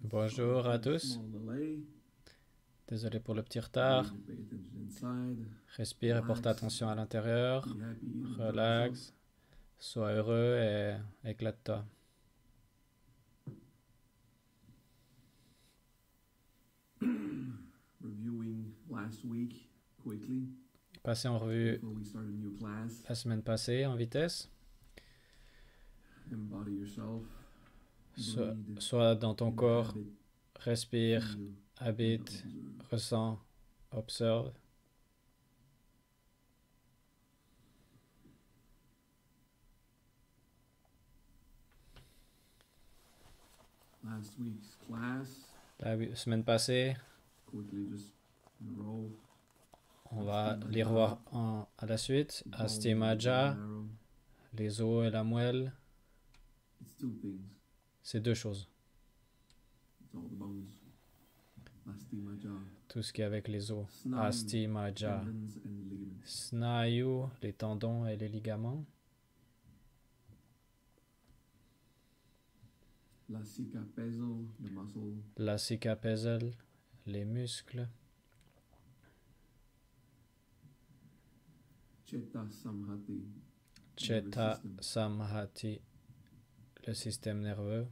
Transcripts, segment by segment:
Bonjour à tous. Désolé pour le petit retard. Respire et porte attention à l'intérieur. Relax. Sois heureux et éclate-toi. Passer en revue la semaine passée en vitesse. Sois dans ton corps, respire, habite, ressens, observe. La semaine passée, on va les revoir à la suite. Asti Maja, les os et la moelle. C'est deux choses. Tout ce qui est avec les os. Asti Maja. Snayu, les tendons et les ligaments. Lasika pesel, les muscles. Cheta samhati, le système nerveux.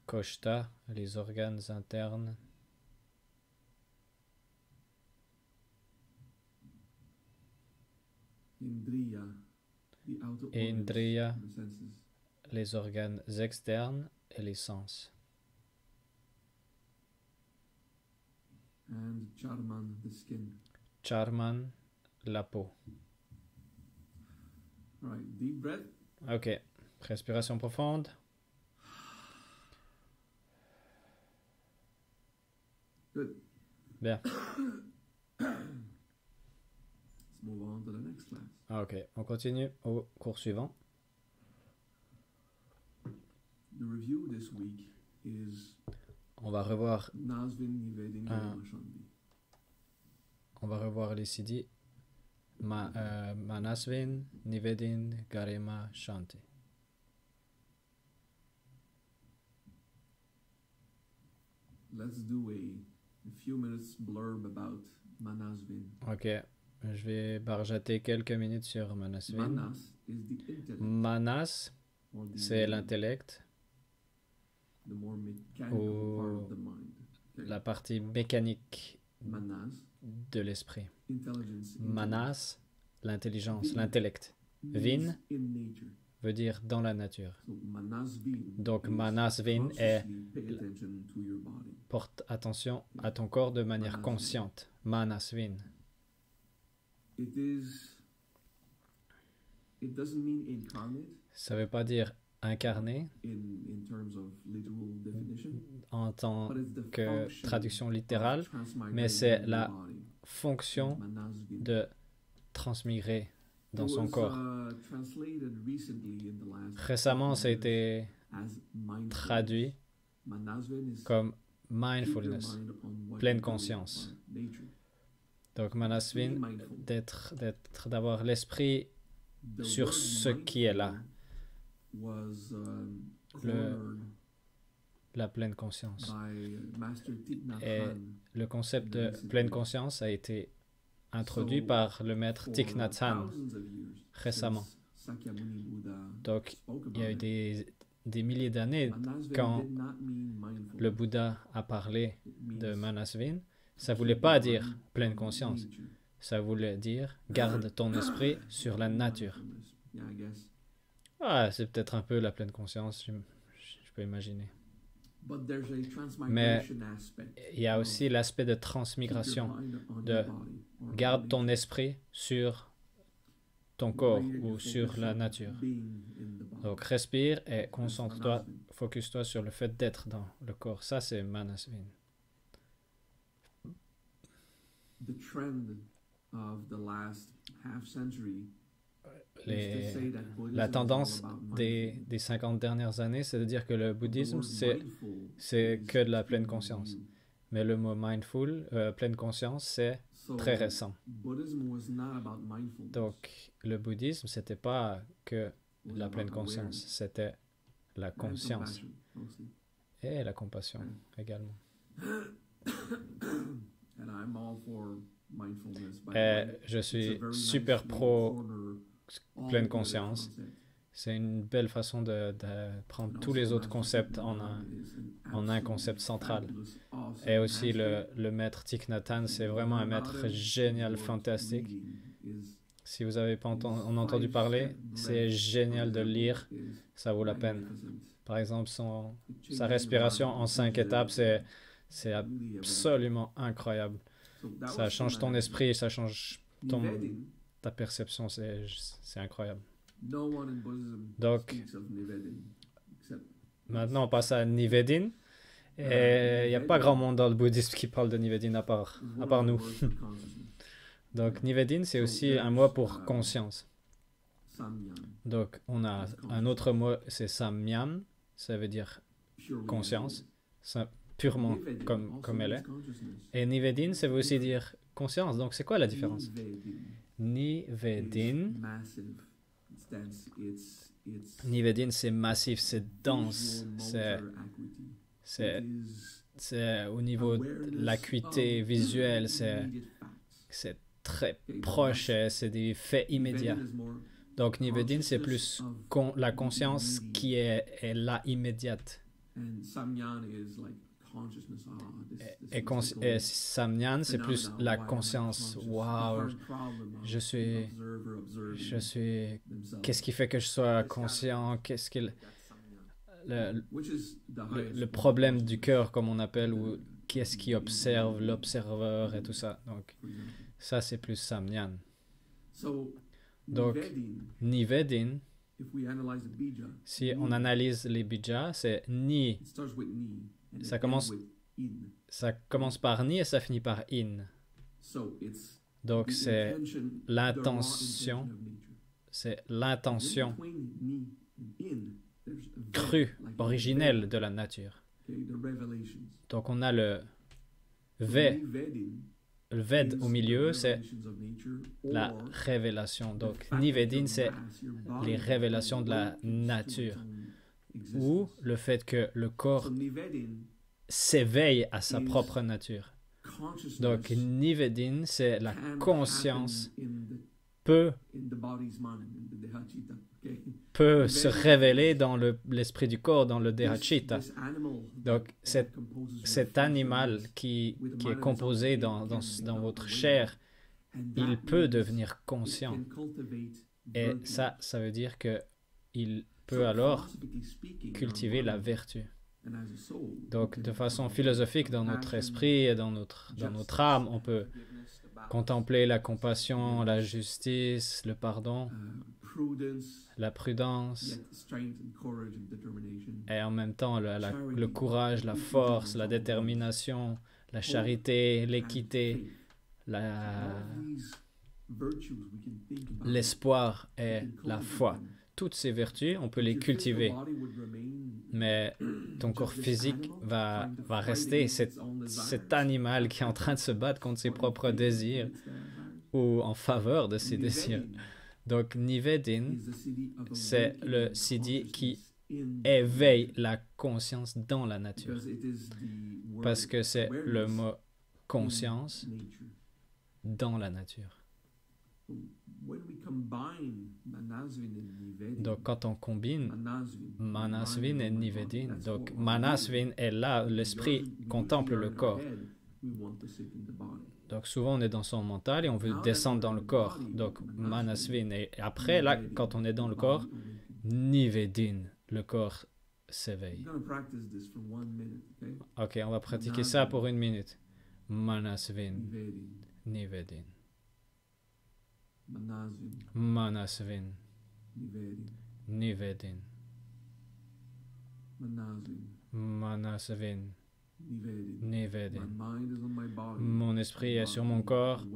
Koshta, les organes internes. Indriya, les organes externes et les sens. Charman, la peau. Ok, respiration profonde. Bien. Ok, on continue au cours suivant. On va revoir les siddhis Manasvin, Nivedin, Garima, Shanti. Let's do a few minutes blurb about Manasvin. Ok, je vais barjater quelques minutes sur Manasvin. Manas, c'est l'intellect ou la partie mécanique de l'esprit. Manas, l'intelligence, l'intellect. Vin veut dire dans la nature. Donc Manasvin porte attention à ton corps de manière consciente. Manasvin. Ça ne veut pas dire incarné en tant que traduction littérale, mais c'est la fonction de transmigrer dans son corps. Récemment, ça a été traduit comme mindfulness, pleine conscience. Donc Manasvin, d'avoir l'esprit sur ce qui est là. La pleine conscience. Et le concept de pleine conscience a été introduit par le maître Thich Nhat Hanh récemment. Donc il y a eu des milliers d'années quand le Bouddha a parlé de Manasvin, ça ne voulait pas dire pleine conscience. Ça voulait dire garde ton esprit sur la nature. Ah, c'est peut-être un peu la pleine conscience, je peux imaginer. Mais il y a aussi l'aspect de transmigration, de garde ton esprit sur ton corps ou sur la nature. Donc respire et concentre-toi, focus-toi sur le fait d'être dans le corps. Ça, c'est Manasvin. La tendance des 50 dernières années, c'est de dire que le bouddhisme, c'est que de la pleine conscience. Mais le mot mindful, pleine conscience, c'est très récent. Donc, le bouddhisme, c'était pas que la pleine conscience, c'était la conscience et la compassion également. Et je suis super pro pleine conscience. C'est une belle façon de prendre tous les autres concepts en un concept central. Et aussi le maître Thich Nhat Hanh, c'est vraiment un maître génial, fantastique. Si vous n'avez pas entendu parler, c'est génial de le lire, ça vaut la peine. Par exemple, sa respiration en 5 étapes, c'est absolument incroyable. Ça change ton esprit, ça change ta perception, c'est incroyable. Donc, maintenant on passe à Nivedin. Et il n'y a pas grand monde dans le bouddhisme qui parle de Nivedin à part nous. Donc, Nivedin, c'est aussi un mot pour conscience. Donc, on a un autre mot, c'est Samyam, ça veut dire conscience, purement comme elle est. Et Nivedin, ça veut aussi dire conscience. Donc, c'est quoi la différence? Nivedin, c'est massif, c'est dense, c'est au niveau de l'acuité visuelle, c'est très proche, c'est des faits immédiats. Donc, Nivedin, c'est plus la conscience qui est là immédiate. Et Samyan, c'est plus la conscience. Waouh, qu'est-ce qui fait que je sois conscient? Qu'est-ce qu'il le problème du cœur, comme on appelle, ou qu'est-ce qui observe l'observeur et tout ça. Donc, ça, c'est plus Samyan. Donc, Nivedin, si on analyse les bija, c'est Ni. Ça commence par Ni et ça finit par In. Donc, c'est l'intention crue, originelle de la nature. Donc, on a le Ved au milieu, c'est la révélation. Donc, Nivedin, c'est les révélations de la nature. Ou le fait que le corps s'éveille à sa propre nature. Donc, Nivedin, c'est la conscience peut se révéler dans l'esprit du corps, dans le Dehachita. Donc, cet animal qui est composé dans votre chair, il peut devenir conscient. Et ça veut dire qu'il peut alors cultiver la vertu. Donc, de façon philosophique, dans notre esprit et dans notre âme, on peut contempler la compassion, la justice, le pardon, la prudence, et en même temps le courage, la force, la détermination, la charité, l'équité, l'espoir et la foi. Toutes ces vertus, on peut les cultiver. Mais ton corps physique va rester cet animal qui est en train de se battre contre ses propres désirs ou en faveur de ses désirs. Donc, Nivedin, c'est le siddhi qui éveille la conscience dans la nature. Parce que c'est le mot conscience dans la nature. Donc, quand on combine Manasvin et Nivedin, donc Manasvin est là, l'esprit contemple le corps. Donc, souvent, on est dans son mental et on veut descendre dans le corps. Donc, Manasvin. Et après, là, quand on est dans le corps, Nivedin, le corps s'éveille. Ok, on va pratiquer ça pour 1 minute. Manasvin, Nivedin. Manasvin, Nivedin. Manasvin, Nivedin. Mon esprit est sur mon corps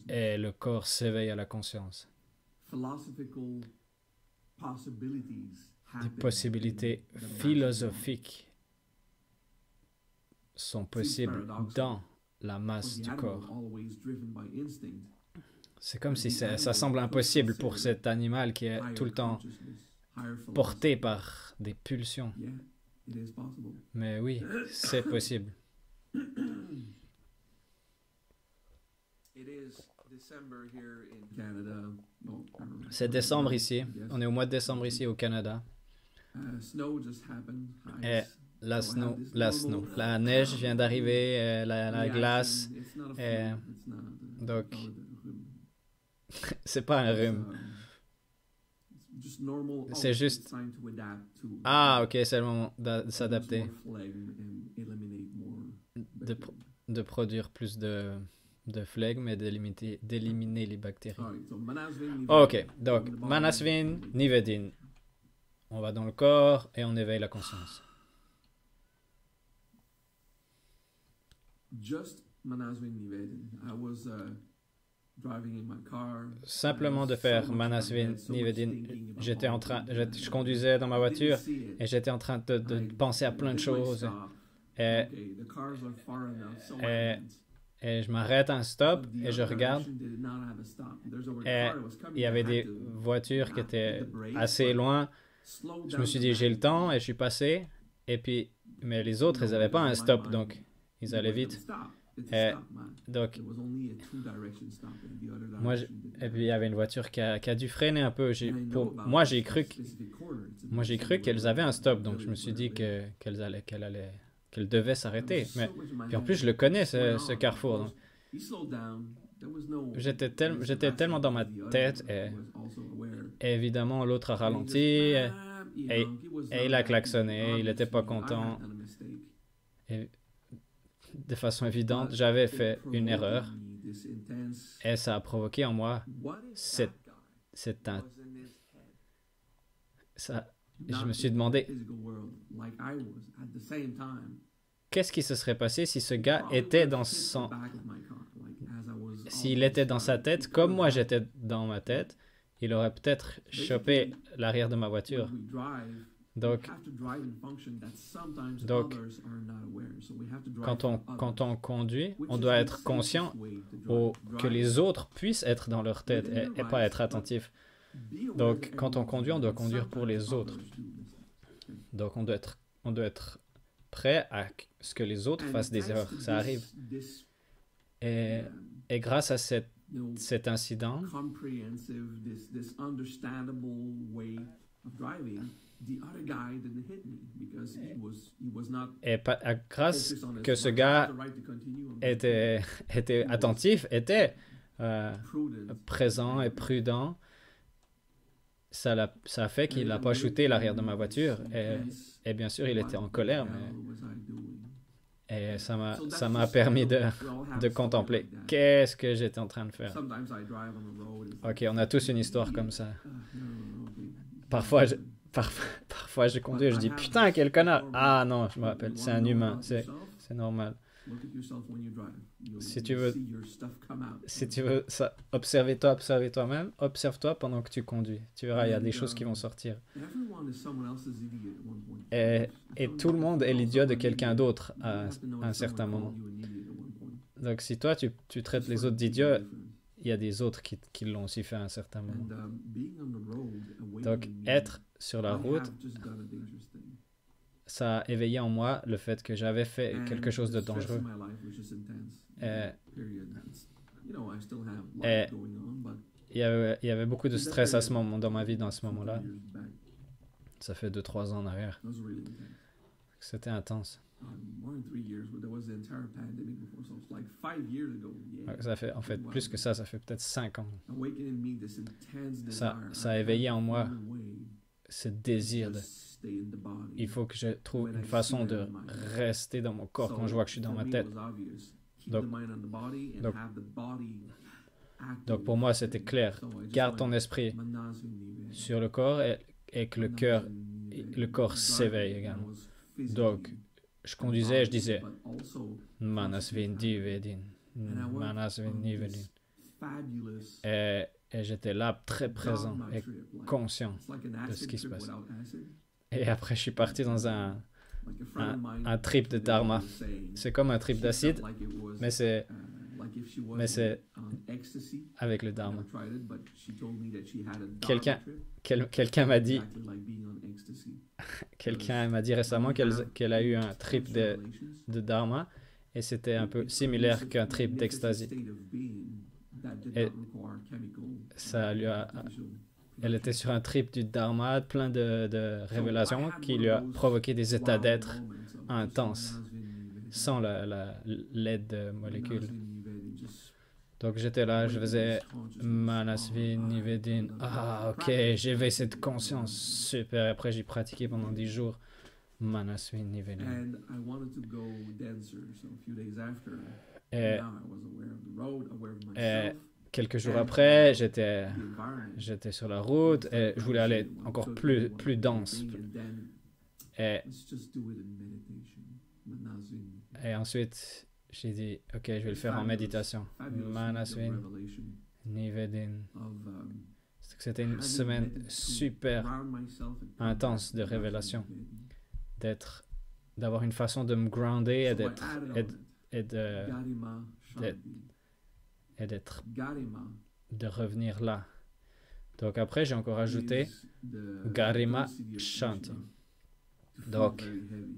et le corps s'éveille à la conscience. Des possibilités philosophiques sont possibles dans la masse du corps. C'est comme si ça semble impossible pour cet animal qui est tout le temps porté par des pulsions. Mais oui, c'est possible. C'est décembre ici. On est au mois de décembre ici au Canada. Et la neige vient d'arriver, la glace. Donc, c'est pas un rhume. C'est juste... Ah, ok, c'est le moment de s'adapter. De produire plus de flegme et d'éliminer les bactéries. Ok, donc Manasvin, Nivedin. On va dans le corps et on éveille la conscience. Simplement de faire Manasvin, Nivedin. Je conduisais dans ma voiture et j'étais en train de penser à plein de choses. Et je m'arrête à un stop et je regarde. Et il y avait des voitures qui étaient assez loin. Je me suis dit, j'ai le temps et je suis passé. Mais les autres, ils n'avaient pas un stop, donc ils allaient vite. Et puis il y avait une voiture qui a dû freiner un peu. Moi, j'ai cru qu'elles avaient un stop, donc je me suis dit qu'elles devaient s'arrêter. Puis en plus, je le connais, ce carrefour. Donc. J'étais tellement dans ma tête et évidemment, l'autre a ralenti et il a klaxonné. Il n'était pas content. Et de façon évidente, j'avais fait une erreur et ça a provoqué en moi je me suis demandé qu'est-ce qui se serait passé si ce gars était s'il était dans sa tête comme moi j'étais dans ma tête. Il aurait peut-être chopé l'arrière de ma voiture. Donc quand on conduit, on doit être conscient que les autres puissent être dans leur tête et pas être attentifs. Donc quand on conduit, on doit conduire pour les autres. Donc on doit être prêt à ce que les autres fassent des erreurs. Ça arrive. Et grâce à cet incident, et grâce que ce gars était attentif, était présent et prudent, ça a fait qu'il n'a pas shooté l'arrière de ma voiture. Et bien sûr, il était en colère, et ça m'a permis de contempler qu'est-ce que j'étais en train de faire. Ok, on a tous une histoire comme ça. Parfois, je conduis et je dis « Putain, quel connard !» Ah non, je me rappelle, c'est un humain, c'est normal. Si tu veux ça, observe toi-même, observe-toi pendant que tu conduis. Tu verras, il y a des choses qui vont sortir. Et tout le monde est l'idiot de quelqu'un d'autre à un certain moment. Donc si toi, tu traites les autres d'idiots, il y a des autres qui l'ont aussi fait à un certain moment. Donc être sur la route, ça a éveillé en moi le fait que j'avais fait quelque chose de dangereux. Et il y avait beaucoup de stress dans ma vie dans ce moment-là. Ça fait 2-3 ans en arrière. C'était intense. Ça fait, en fait, plus que ça fait peut-être 5 ans. Ça a éveillé en moi ce désir il faut que je trouve une façon de rester dans mon corps quand je vois que je suis dans ma tête. Donc pour moi, c'était clair. Garde ton esprit sur le corps et que le corps s'éveille également. Donc, je conduisais et je disais Manasvin Nivedin. Manasvin Nivedin. Et j'étais là, très présent et conscient de ce qui se passe. Et après, je suis parti dans un un trip de dharma. C'est comme un trip d'acide, mais c'est avec le dharma. Quelqu'un m'a dit récemment qu'elle a eu un trip de dharma et c'était un peu similaire qu'un trip d'ecstasy. Et elle était sur un trip du dharma, plein de révélations qui lui a provoqué des états d'être intenses sans l'aide de molécules. Donc j'étais là, je faisais Manasvi Nivedin. Ah, ok, j'avais cette conscience. Super. Après, j'ai pratiqué pendant 10 jours Manasvi Nivedin. Et quelques jours après, j'étais sur la route et je voulais aller encore plus dense. Et ensuite, j'ai dit, ok, je vais le faire en méditation. Manasvin Nivedin. C'était une semaine super intense de révélation. D'avoir une façon de me grounder de revenir là. Donc après, j'ai encore ajouté Garima Shanti. Donc,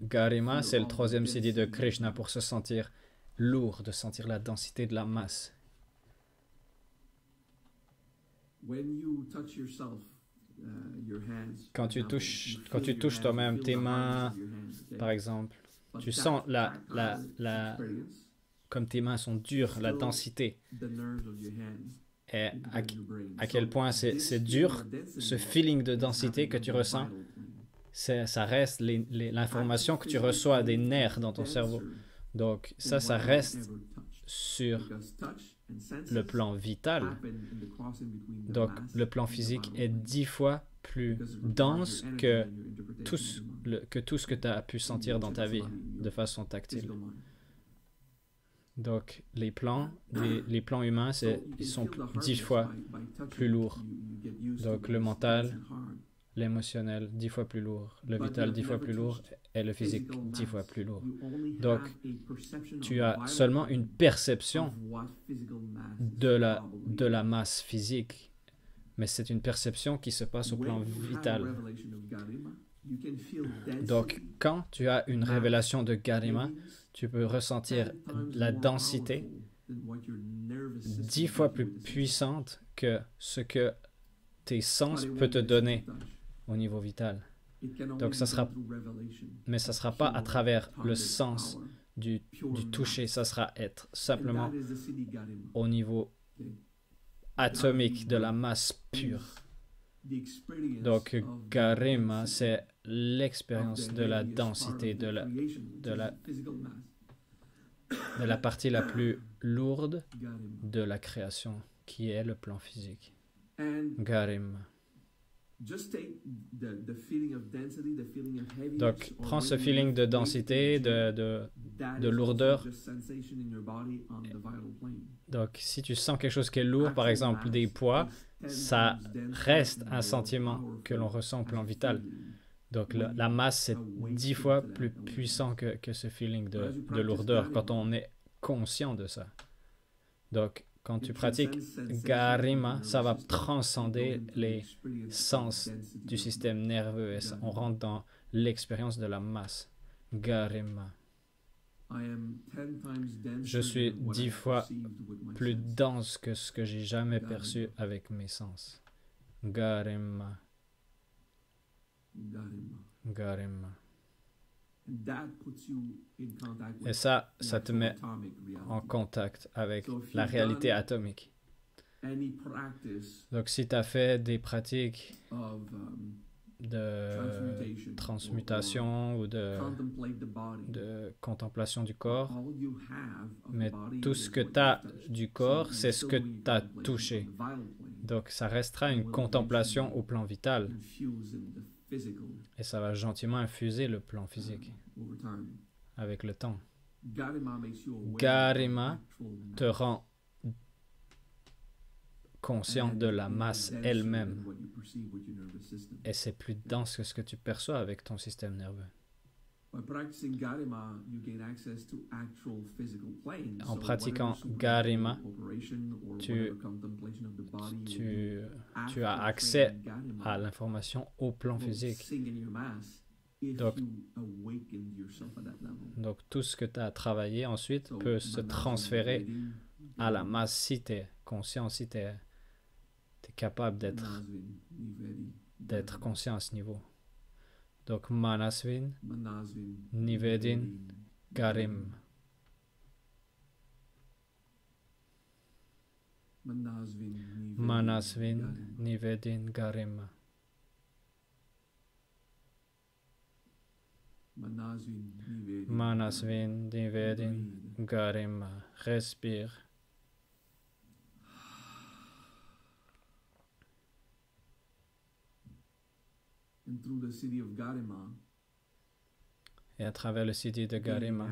Garima, c'est le 3e CD de Krishna pour se sentir lourd, de sentir la densité de la masse. Quand tu touches toi-même tes mains, par exemple, tu sens comme tes mains sont dures, la densité. Et à quel point c'est dur, ce feeling de densité que tu ressens, ça reste l'information que tu reçois des nerfs dans ton cerveau. Donc ça reste sur le plan vital. Donc le plan physique est 10 fois plus dense que tout ce que tu as pu sentir dans ta vie de façon tactile. Donc les plans humains, ils sont 10 fois plus lourds. Donc le mental, l'émotionnel 10 fois plus lourd, le vital 10 fois plus lourd et le physique 10 fois plus lourd. Donc, tu as seulement une perception de la masse physique, mais c'est une perception qui se passe au plan vital. Donc, quand tu as une révélation de Garima, tu peux ressentir la densité 10 fois plus puissante que ce que tes sens peuvent te donner au niveau vital. Donc, ça sera pas à travers le sens du toucher, ça sera être simplement au niveau atomique de la masse pure. Donc, Garima, c'est l'expérience de la densité, de la partie la plus lourde de la création, qui est le plan physique. Garima. Donc, prends ce feeling de densité, de lourdeur. Donc, si tu sens quelque chose qui est lourd, par exemple des poids, ça reste un sentiment que l'on ressent au plan vital. Donc, la masse, c'est 10 fois plus puissant que ce feeling de lourdeur quand on est conscient de ça. Donc, quand tu pratiques Garima, ça va transcender les sens du système nerveux et on rentre dans l'expérience de la masse. Garima. Je suis 10 fois plus dense que ce que j'ai jamais perçu avec mes sens. Garima. Garima. Et ça te met en contact avec la réalité atomique. Donc, si tu as fait des pratiques de transmutation ou de contemplation du corps, mais tout ce que tu as du corps, c'est ce que tu as touché. Donc, ça restera une contemplation au plan vital. Et ça va gentiment infuser le plan physique avec le temps. Garima te rend conscient de la masse elle-même. Et c'est plus dense que ce que tu perçois avec ton système nerveux. En pratiquant Garima, tu as accès à l'information au plan physique. Donc tout ce que tu as travaillé ensuite peut se transférer à la masse si tu es conscient, si tu es capable d'être conscient à ce niveau. Donc Manasvin, Nivedin, Garim. Manasvin, Nivedin, Garim. Manasvin, Nivedin, Garim. Respire. Et à travers le city de Garima,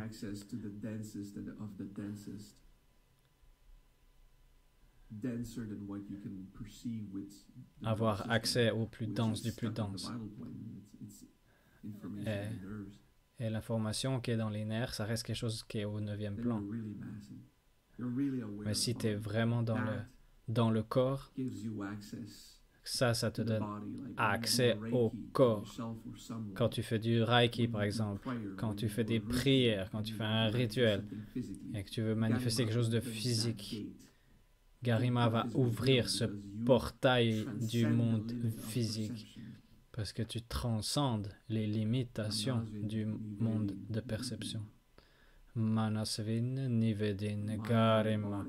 avoir accès au plus dense du plus dense. Et l'information qui est dans les nerfs, ça reste quelque chose qui est au 9e plan. Mais si tu es vraiment dans le corps, ça te donne accès au corps. Quand tu fais du Reiki, par exemple, quand tu fais des prières, quand tu fais un rituel et que tu veux manifester quelque chose de physique, Garima va ouvrir ce portail du monde physique parce que tu transcendes les limitations du monde de perception. Manasvin Nivedin Garima.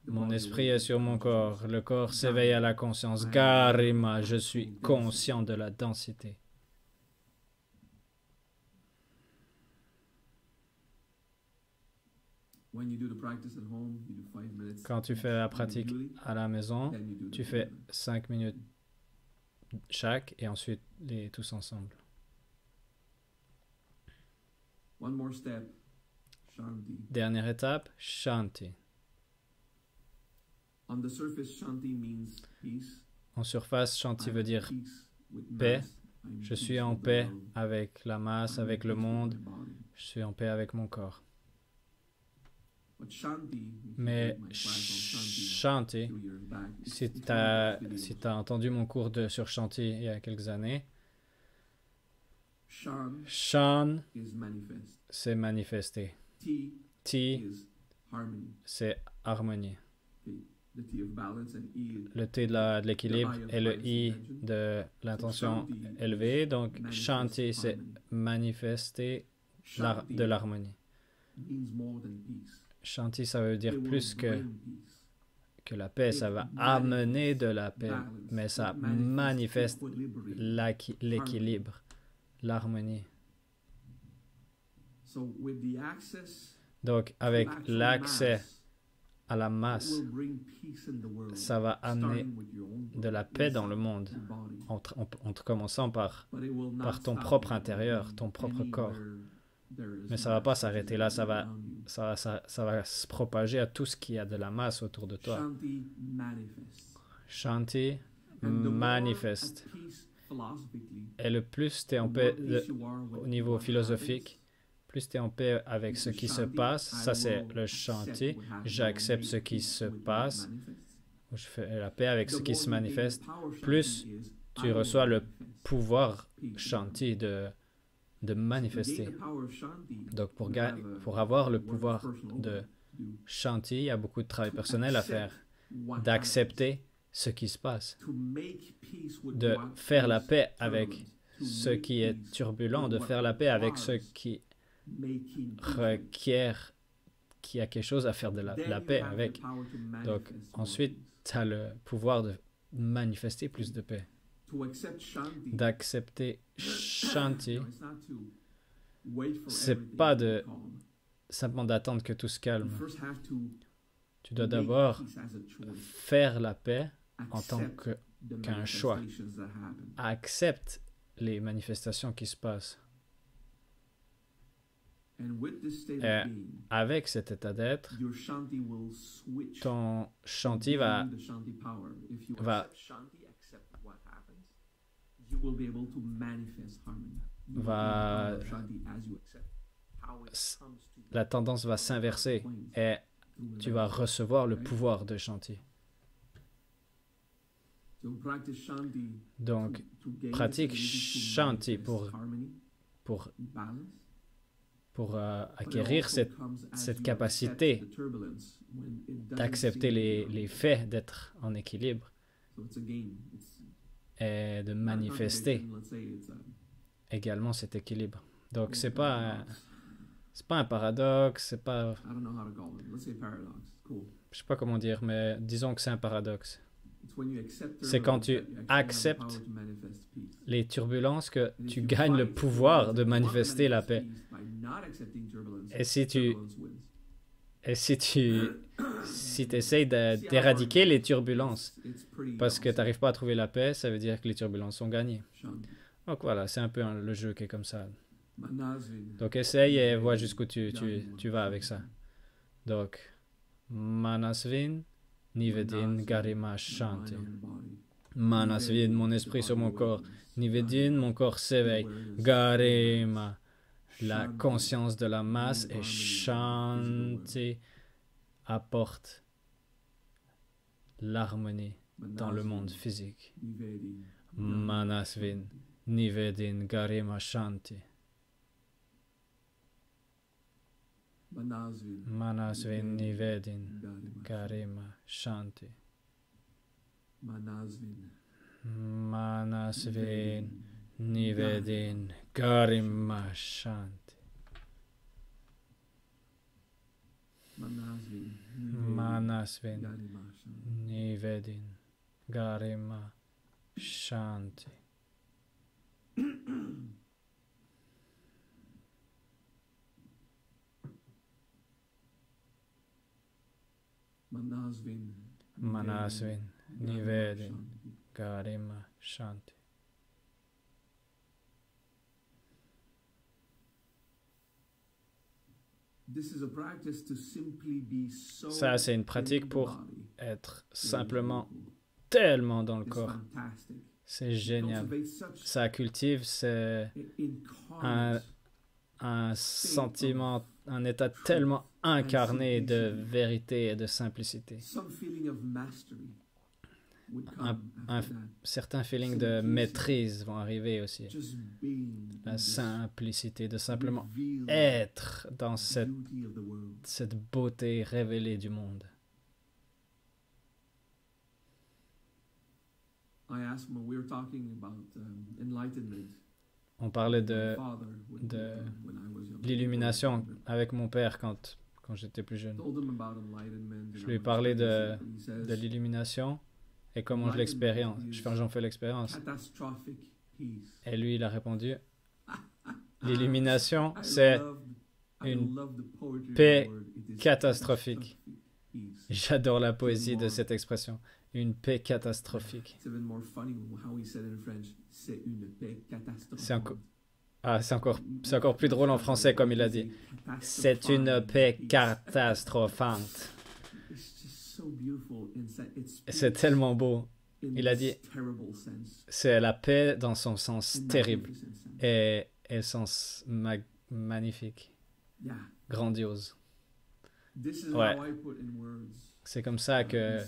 Mon esprit est sur mon corps. Le corps s'éveille à la conscience. Garima, je suis conscient de la densité. Quand tu fais la pratique à la maison, tu fais 5 minutes chaque et ensuite tous ensemble. Dernière étape, Shanti. En surface, Shanti veut dire paix. Je suis en paix avec la masse, avec le monde. Je suis en paix avec mon corps. Mais Shanti, si tu as entendu mon cours sur Shanti il y a quelques années, Shan, c'est manifester. Ti, c'est harmonie. Le T de l'équilibre et le I de l'intention élevée. Donc, Shanti, c'est manifester de l'harmonie. Shanti, ça veut dire plus que la paix. Ça va amener de la paix, mais ça manifeste l'équilibre, l'harmonie. Donc, avec l'accès à la masse, ça va amener de la paix dans le monde, en commençant par ton propre intérieur, ton propre corps. Mais ça ne va pas s'arrêter là, ça va se propager à tout ce qui a de la masse autour de toi. Shanti manifeste. Et le plus tu es en paix au niveau philosophique, plus tu es en paix avec ce qui se passe, ça c'est le Shanti, j'accepte ce qui se passe, je fais la paix avec ce qui se manifeste, plus tu reçois le pouvoir Shanti de manifester. Donc pour avoir le pouvoir de Shanti, il y a beaucoup de travail personnel à faire, d'accepter ce qui se passe, de faire la paix avec ce qui est turbulent, de faire la paix avec ce qui requiert qu'il y a quelque chose à faire de la paix avec. Donc ensuite, tu as le pouvoir de manifester plus de paix. D'accepter Shanti, c'est pas simplement d'attendre que tout se calme. Tu dois d'abord faire la paix en tant qu'un choix. Accepte les manifestations qui se passent. Et avec cet état d'être, ton Shanti va va, la tendance va s'inverser et tu vas recevoir le pouvoir de Shanti. Donc, pratique Shanti pour acquérir cette capacité d'accepter les faits, d'être en équilibre et de manifester également cet équilibre. Donc, c'est pas un paradoxe, c'est pas... Je sais pas comment dire, mais disons que c'est un paradoxe. C'est quand tu acceptes les turbulences que tu gagnes le pouvoir de manifester la paix. Et si tu essayes d'éradiquer les turbulences parce que tu n'arrives pas à trouver la paix, ça veut dire que les turbulences sont gagnées. Donc voilà, c'est un peu le jeu qui est comme ça. Donc essaye et vois jusqu'où tu vas avec ça. Donc, Manasvin, Nivedin, Garima, Shanti. Manasvin, mon esprit sur mon corps. Nivedin, mon corps s'éveille. Garima, la conscience de la masse. Et Shanti apporte l'harmonie dans le monde physique. Manasvin, Nivedin, Garima, Shanti. Manasvin, Nivedin, Garima, Shanti. Manasvin, Nivedin, Garima, Shanti. Manasvin, Nivedin, Garima, Shanti. Manasvin, Nivedin, Garima, Shanti. Ça, c'est une pratique pour être simplement tellement dans le corps. C'est génial. Ça cultive un sentiment, un état tellement incarné de vérité et de simplicité. Un certain feeling de maîtrise vont arriver aussi. La simplicité, de simplement être dans cette beauté révélée du monde. On parlait de l'illumination avec mon père quand j'étais plus jeune. Je lui ai parlé de l'illumination et comment j'en fais l'expérience. Et lui, il a répondu, l'illumination, c'est une paix catastrophique. J'adore la poésie de cette expression. Une paix catastrophique. C'est encore plus drôle en français comme il a dit. C'est une paix catastrophante. C'est tellement beau. Il a dit, c'est la paix dans son sens terrible et sens magnifique, grandiose. Ouais. C'est comme ça que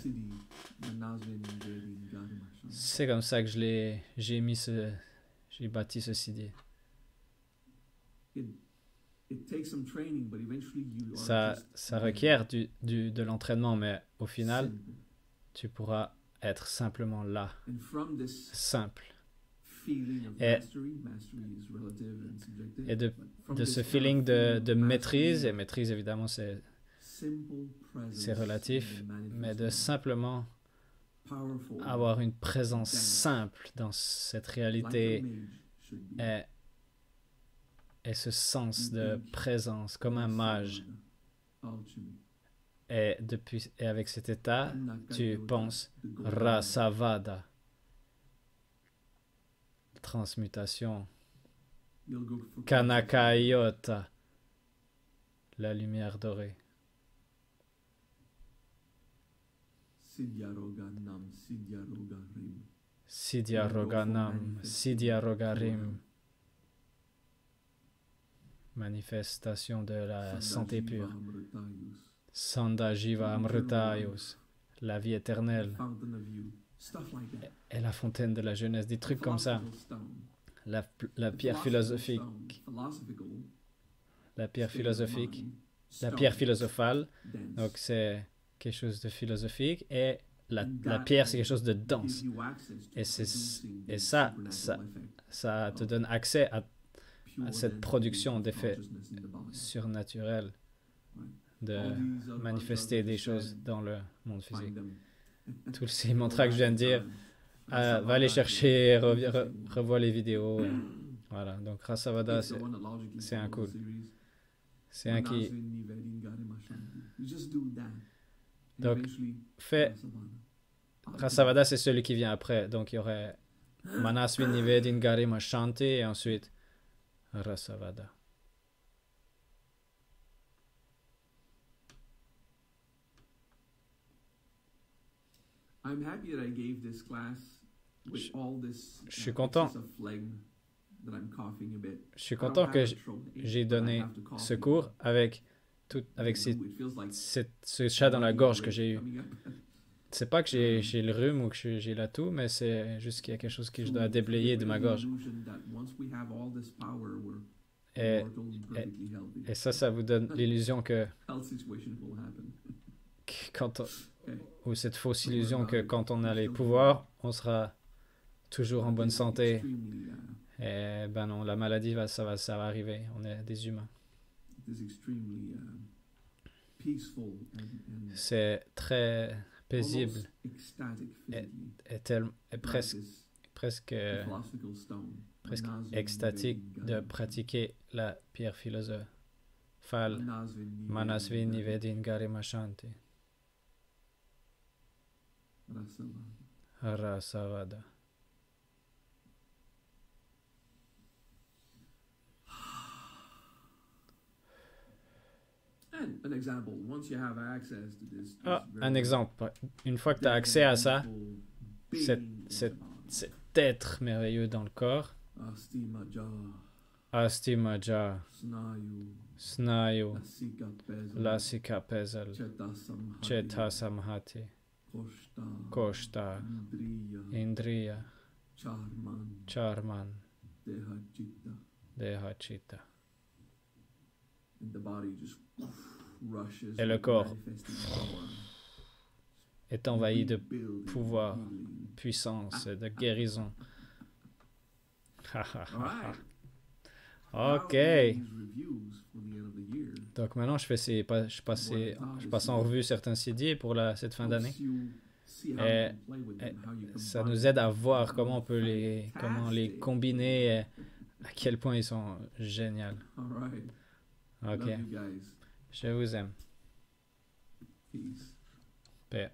j'ai bâti ce CD. Ça requiert de l'entraînement, mais au final, tu pourras être simplement là, simple. Et de ce feeling de maîtrise, et maîtrise évidemment c'est relatif, mais de simplement avoir une présence simple dans cette réalité et ce sens de présence comme un mage. Et avec cet état, tu penses Rasavada, transmutation, Kanakayota, la lumière dorée. Sidhyaroganam, Sidhyarogarim. manifestation de la santé pure. Sandajiva Amritayus, la vie éternelle, et la fontaine de la jeunesse, des trucs comme ça. La pierre philosophique, la pierre philosophale, donc c'est quelque chose de philosophique, et la pierre, c'est quelque chose de dense. Et ça te donne accès à cette production d'effets surnaturels, de manifester des choses dans le monde physique. Tous ces mantras que je viens de dire, va les chercher, revois les vidéos. Voilà, donc Rasavada, c'est un cool. C'est un qui... Donc, Rasavada, c'est celui qui vient après. Donc, il y aurait Manasvi Nivedin Garima Shanti et ensuite Rasavada. Je suis content. Je suis content que j'ai donné ce cours avec ce chat dans la gorge que j'ai eu. C'est pas que j'ai le rhume ou que j'ai la toux, mais c'est juste qu'il y a quelque chose que je dois déblayer de ma gorge. Et ça vous donne l'illusion que ou cette fausse illusion que quand on a les pouvoirs, on sera toujours en bonne santé. Et ben non, la maladie, ça va arriver. On est des humains. C'est très paisible et presque extatique de pratiquer la pierre philosophale Manasvi Nivedin Garima Shanti. Rasavada. Un exemple. Une fois que tu as accès à ça, cet être merveilleux dans le corps, Astimaja, Snayu, Lasika Pesal, Cheta Samhati, Koshta, Indriya, Charman, Dehachita. Et le corps est envahi de pouvoir, puissance et de guérison. Ok. Donc maintenant, je passe en revue certains CD pour cette fin d'année. Et ça nous aide à voir comment on peut les combiner et à quel point ils sont géniaux. Ok. Je vous aime. Paix.